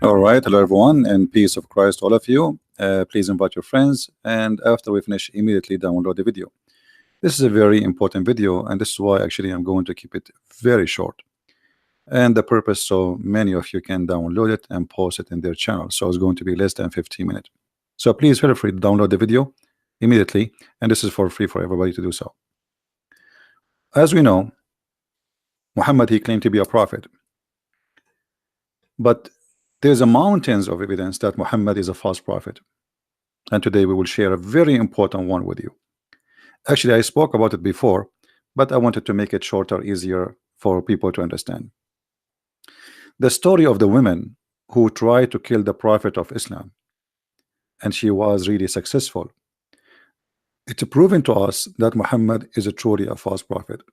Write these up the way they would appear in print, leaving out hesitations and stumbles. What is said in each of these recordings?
All right, hello everyone, and peace of Christ to all of you. Please invite your friends, and after we finish, immediately download the video. This is a very important video, and this is why actually I'm going to keep it very short. And the purpose so many of you can download it and post it in their channel. So it's going to be less than 15 minutes. So please feel free to download the video immediately, and this is for free for everybody to do so. As we know, Muhammad, he claimed to be a prophet, but there's a mountains of evidence that Muhammad is a false prophet, and today we will share a very important one with you. Actually, I spoke about it before, but I wanted to make it shorter, easier for people to understand. The story of the women who tried to kill the prophet of Islam, and she was really successful. It's proven to us that Muhammad is truly a false prophet.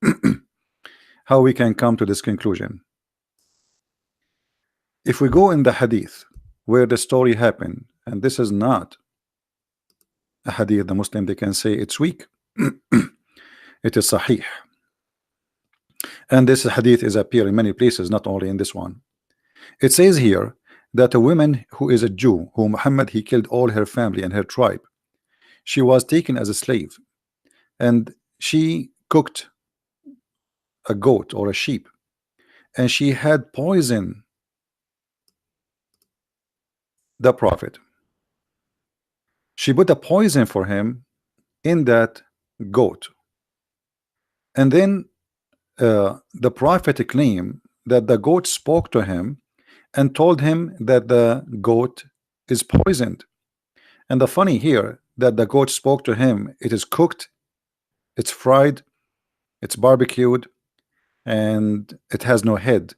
How we can come to this conclusion? If we go in the hadith where the story happened, and this is not a hadith, the Muslim, they can say it's weak. It is sahih, and this hadith is appear in many places, not only in this one. It says here that a woman who is a Jew, who Muhammad he killed all her family and her tribe, she was taken as a slave, and she cooked a goat or a sheep, and she had poison the prophet. She put a poison for him in that goat, and then the prophet claimed that the goat spoke to him and told him that the goat is poisoned. And the funny here, that the goat spoke to him, it is cooked, it's fried, it's barbecued, and it has no head,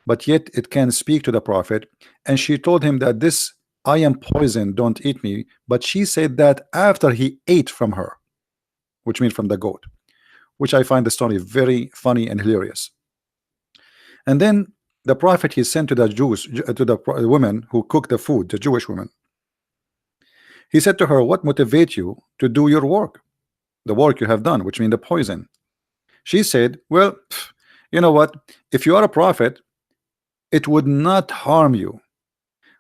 but yet it can speak to the prophet. And she told him that this, I am poisoned, don't eat me. But she said that after he ate from her, which means from the goat, which I find the story very funny and hilarious. And then the prophet he sent to the Jews, to the women who cooked the food, the Jewish women. He said to her, what motivates you to do your work, the work you have done, which means the poison? She said, well, you know what, if you are a prophet, it would not harm you,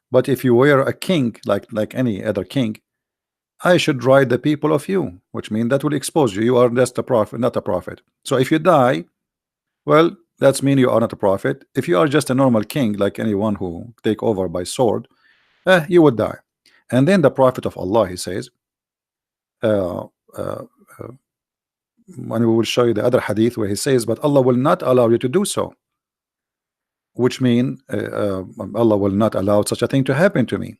but if you were a king, like any other king, I should write the people of you, which means that will expose you. You are just a prophet, not a prophet. So if you die, well, that's mean you are not a prophet. If you are just a normal king, like anyone who take over by sword, you would die. And then the prophet of Allah, he says, and we will show you the other hadith where he says, but Allah will not allow you to do so, which mean Allah will not allow such a thing to happen to me.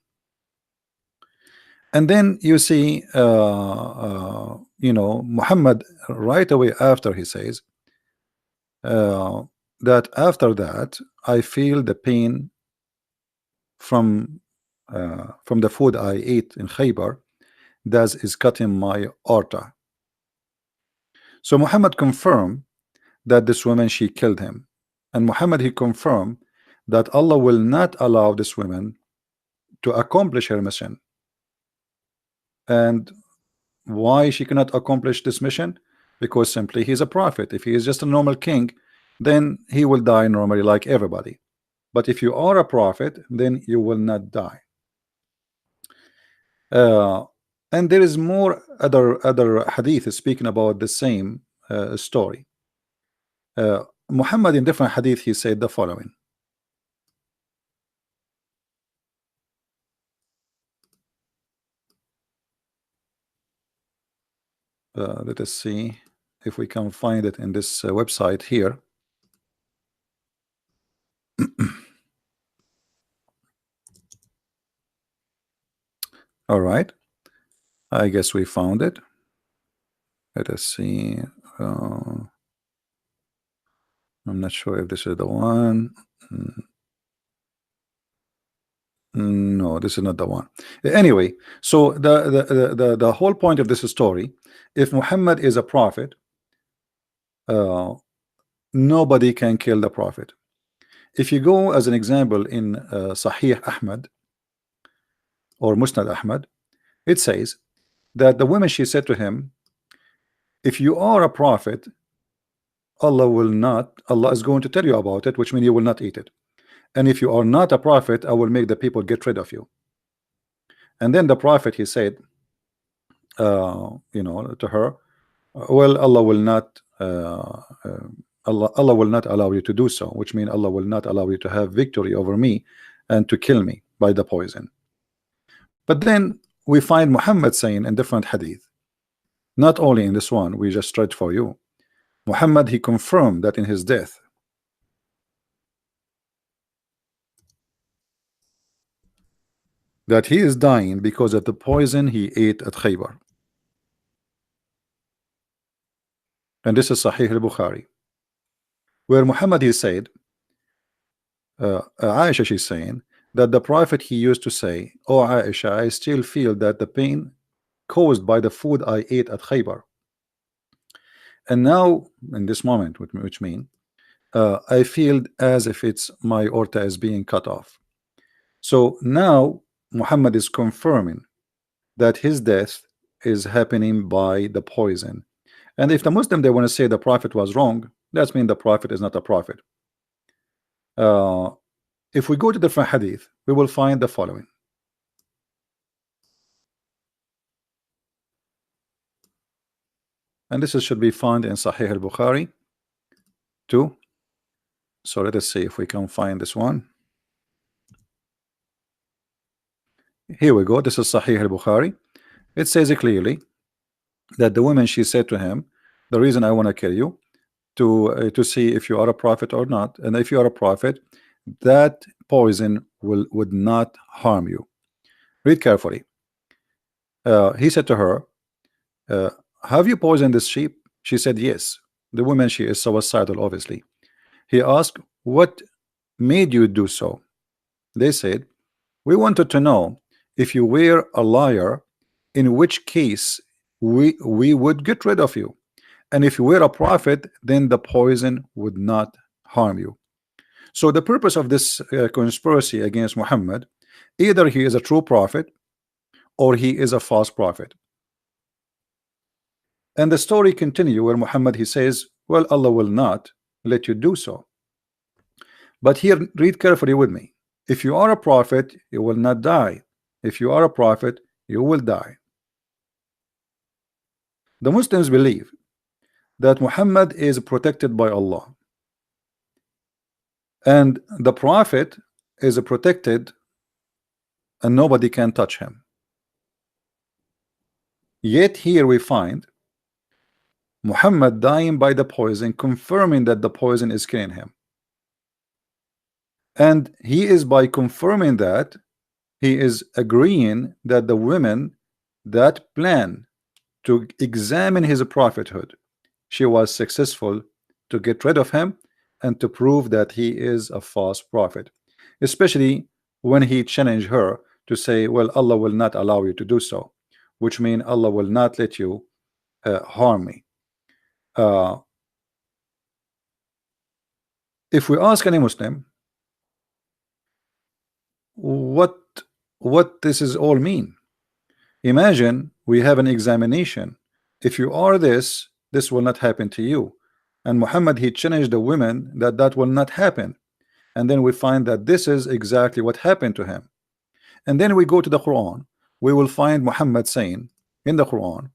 And then you see, you know, Muhammad right away after he says that after that I feel the pain from the food I ate in Khaybar, that is cutting my aorta. So Muhammad confirmed that this woman, she killed him, and Muhammad he confirmed that Allah will not allow this woman to accomplish her mission. And why she cannot accomplish this mission? Because simply he's a prophet. If he is just a normal king, then he will die normally like everybody. But if you are a prophet, then you will not die. And there is more other hadith speaking about the same story. Muhammad in different hadith he said the following. Let us see if we can find it in this website here. All right, I guess we found it. Let us see. I'm not sure if this is the one. No, this is not the one. Anyway, so the whole point of this story, if Muhammad is a prophet, nobody can kill the prophet. If you go as an example in Sahih Ahmad or Musnad Ahmad, it says that the woman, she said to him, if you are a prophet, Allah is going to tell you about it, which means you will not eat it. and if you are not a prophet, I will make the people get rid of you. And then the prophet, he said, you know, to her, well, Allah will not Allah will not allow you to do so, which means Allah will not allow you to have victory over me and to kill me by the poison. But then we find Muhammad saying in different hadith, not only in this one we just read for you, Muhammad, he confirmed that in his death, that he is dying because of the poison he ate at Khaybar. And this is Sahih al-Bukhari, where Muhammad, he said, Aisha, she's saying that the prophet, he used to say, oh Aisha, I still feel that the pain caused by the food I ate at Khaybar. And now in this moment, which mean I feel as if it's my aorta is being cut off. So now Muhammad is confirming that his death is happening by the poison. And if the Muslim, they want to say the prophet was wrong, that means the prophet is not a prophet. If we go to different hadith, we will find the following. And this should be found in Sahih al-Bukhari too. So let us see if we can find this one. Here we go. This is Sahih al-Bukhari. It says it clearly that the woman, she said to him, the reason I want to kill you to see if you are a prophet or not, and if you are a prophet, that poison would not harm you. Read carefully. He said to her, have you poisoned this sheep? She said yes. The woman, she is suicidal, obviously. He asked, what made you do so? They said, we wanted to know if you were a liar, in which case we would get rid of you, and if you were a prophet, then the poison would not harm you. So the purpose of this conspiracy against Muhammad, either he is a true prophet or he is a false prophet. And the story continue where Muhammad, he says, well, Allah will not let you do so. But here, read carefully with me. If you are a prophet, you will not die. If you are a prophet, you will die. The Muslims believe that Muhammad is protected by Allah, and the prophet is protected and nobody can touch him. Yet here we find Muhammad dying by the poison, confirming that the poison is killing him. And he is, by confirming that, he is agreeing that the women that plan to examine his prophethood, she was successful to get rid of him and to prove that he is a false prophet, especially when he challenged her to say, well, Allah will not allow you to do so, which means Allah will not let you harm me. If we ask any Muslim what this is all mean, imagine we have an examination. If you are this will not happen to you. And Muhammad, he challenged the women that will not happen. And then we find that this is exactly what happened to him. And then we go to the Quran, we will find Muhammad saying in the Quran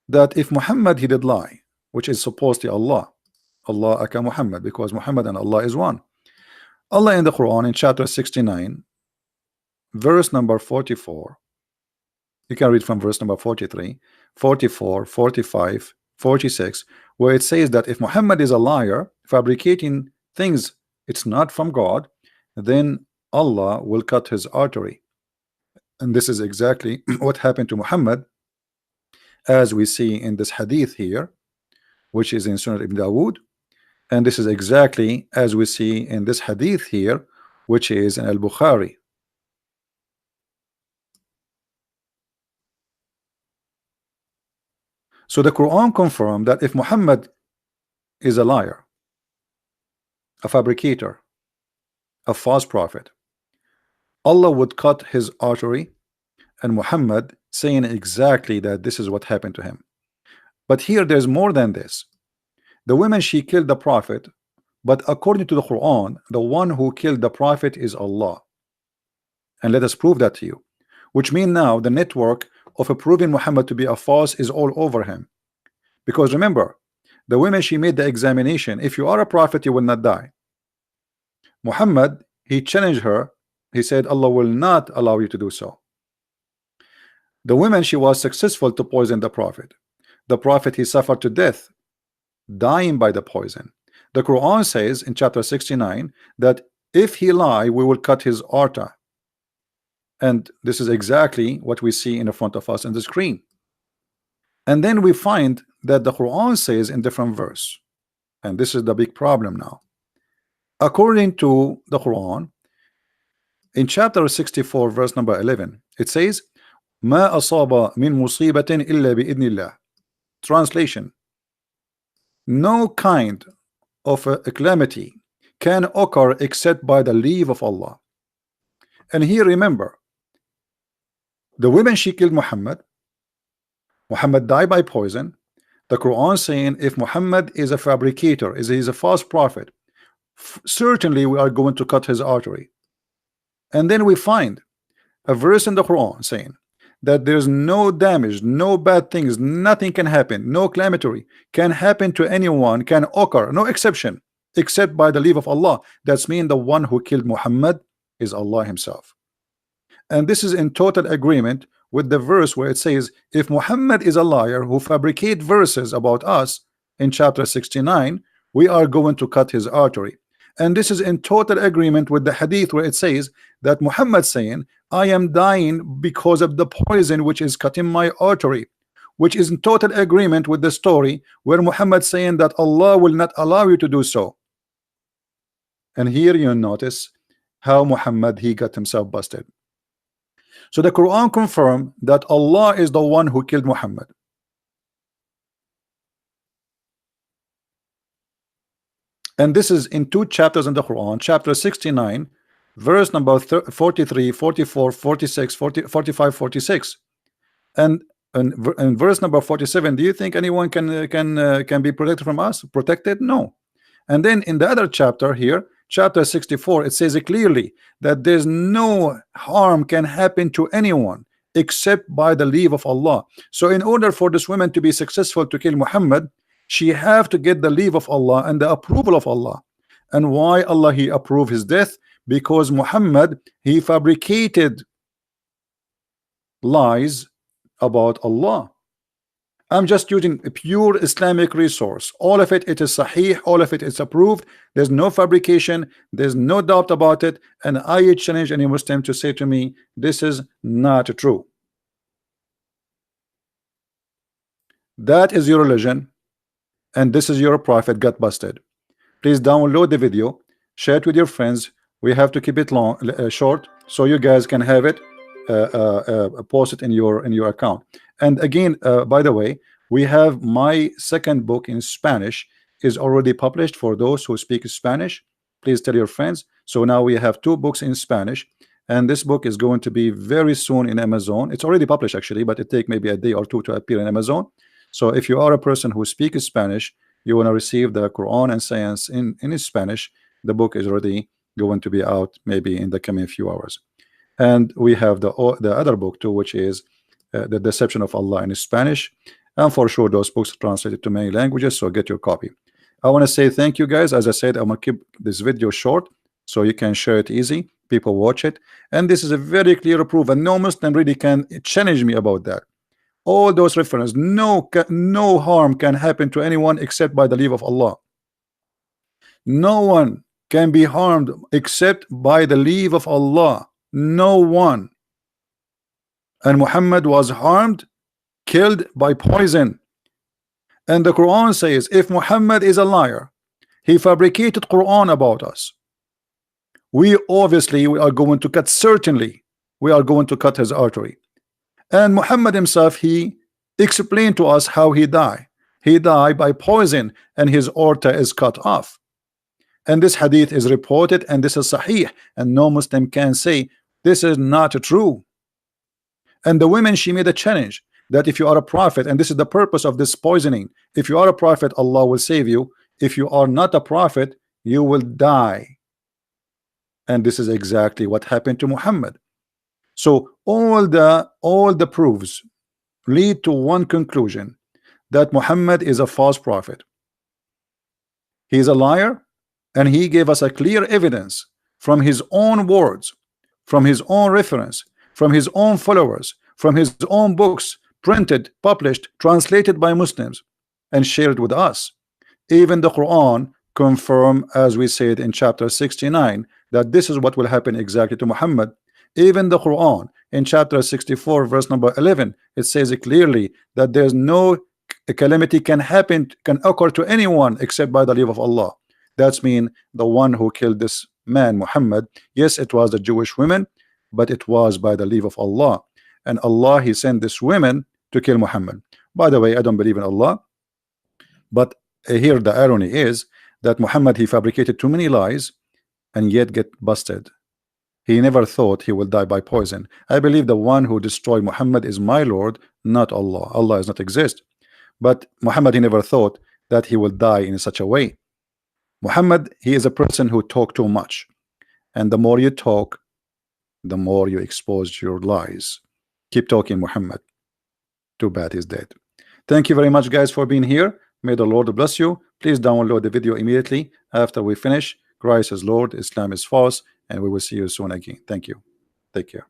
that if Muhammad, he did lie, which is supposed to Allah aka Muhammad, because Muhammad and Allah is one. Allah in the Quran in chapter 69 verse number 44, you can read from verse number 43, 44, 45, 46, where it says that if Muhammad is a liar, fabricating things it's not from God, then Allah will cut his artery. And this is exactly what happened to Muhammad, as we see in this hadith here, which is in Sunan Ibn Dawood. And this is exactly as we see in this hadith here, which is in Al-Bukhari. So the Quran confirmed that if Muhammad is a liar, a fabricator, a false prophet, Allah would cut his artery, and Muhammad saying exactly that this is what happened to him. But here there's more than this. The woman, she killed the prophet But according to the Quran, the one who killed the prophet is Allah. And let us prove that to you. Which means now the network of proving Muhammad to be a false is all over him. Because remember, the women, she made the examination. If you are a prophet, you will not die. Muhammad, he challenged her. He said, Allah will not allow you to do so. The woman, she was successful to poison the prophet. The prophet, he suffered to death, dying by the poison. The Quran says in chapter 69 that if he lie, we will cut his aorta. And this is exactly what we see in the front of us on the screen. And then we find that the Quran says in different verse, and this is the big problem now. According to the Quran, in chapter 64 verse number 11, it says, ما أصاب من مصيبة إلا بإذن الله. Translation: no kind of a calamity can occur except by the leave of Allah. And here remember, the women, she killed Muhammad. Muhammad died by poison. The Quran saying if Muhammad is a fabricator, he's a false prophet, certainly we are going to cut his artery. And then we find a verse in the Quran saying that there's no damage, no bad things, nothing can happen, no calamity can happen to anyone, can occur, no exception, except by the leave of Allah. That's mean the one who killed Muhammad is Allah himself. And this is in total agreement with the verse where it says if Muhammad is a liar who fabricate verses about us in chapter 69, we are going to cut his artery. And this is in total agreement with the hadith where it says that Muhammad saying I am dying because of the poison which is cutting my artery, which is in total agreement with the story where Muhammad saying that Allah will not allow you to do so. And here you notice how Muhammad, he got himself busted. So the Quran confirmed that Allah is the one who killed Muhammad. And this is in two chapters in the Quran, chapter 69 verse number 43, 44, 46, 40, 45, 46. And in verse number 47, do you think anyone can be protected from us? Protected? No. And then in the other chapter here, chapter 64, it says clearly that there's no harm can happen to anyone except by the leave of Allah. So in order for this woman to be successful to kill Muhammad, she have to get the leave of Allah and the approval of Allah. And why Allah he approved his death? Because Muhammad, he fabricated lies about Allah. I'm just using a pure Islamic resource. All of it, it is sahih, all of it is approved. There's no fabrication, there's no doubt about it. And I challenge any Muslim to say to me, this is not true. That is your religion, and this is your prophet got busted. Please download the video, share it with your friends. We have to keep it long, short, so you guys can have it, post it in your account. And again, by the way, we have my second book in Spanish is already published for those who speak Spanish. Please tell your friends. So now we have two books in Spanish, and this book is going to be very soon in Amazon. It's already published actually, but it take maybe a day or two to appear in Amazon. So if you are a person who speaks Spanish, you want to receive the Quran and Science in Spanish, the book is already going to be out maybe in the coming few hours. And we have the other book too, which is The Deception of Allah in Spanish, and for sure those books are translated to many languages, so get your copy. I want to say thank you guys. As I said, I'm gonna keep this video short so you can share it easy, people watch it, and this is a very clear proof, and no Muslim really can challenge me about that. All those references, no harm can happen to anyone except by the leave of Allah. No one can be harmed except by the leave of Allah. No one. And Muhammad was harmed, killed by poison. And the Quran says if Muhammad is a liar, he fabricated Quran about us, we are going to cut, certainly we are going to cut his artery. And Muhammad himself, he explained to us how he died. He died by poison and his aorta is cut off. And this hadith is reported, and this is sahih, and no Muslim can say this is not true. And the women, she made a challenge that if you are a prophet, and this is the purpose of this poisoning, if you are a prophet, Allah will save you. If you are not a prophet, you will die. And this is exactly what happened to Muhammad. So all the proofs lead to one conclusion, that Muhammad is a false prophet. He is a liar, and he gave us a clear evidence from his own words, from his own reference, from his own followers, from his own books, printed, published, translated by Muslims, and shared with us. Even the Quran confirm, as we said in chapter 69, that this is what will happen exactly to Muhammad. Even the Quran in chapter 64 verse number 11, it says it clearly that there's no calamity can occur to anyone except by the leave of Allah. That's mean the one who killed this man Muhammad, yes, it was the Jewish women, but it was by the leave of Allah. And Allah, he sent this women to kill Muhammad. By the way, I don't believe in Allah, but here the irony is that Muhammad, he fabricated too many lies and yet get busted. He never thought he will die by poison. I believe the one who destroyed Muhammad is my Lord, not Allah. Allah does not exist. But Muhammad, he never thought that he will die in such a way. Muhammad, he is a person who talk too much, and the more you talk, the more you expose your lies. Keep talking, Muhammad. Too bad he's dead. Thank you very much, guys, for being here. May the Lord bless you. Please download the video immediately after we finish. Christ is Lord, Islam is false, and we will see you soon again. Thank you. Take care.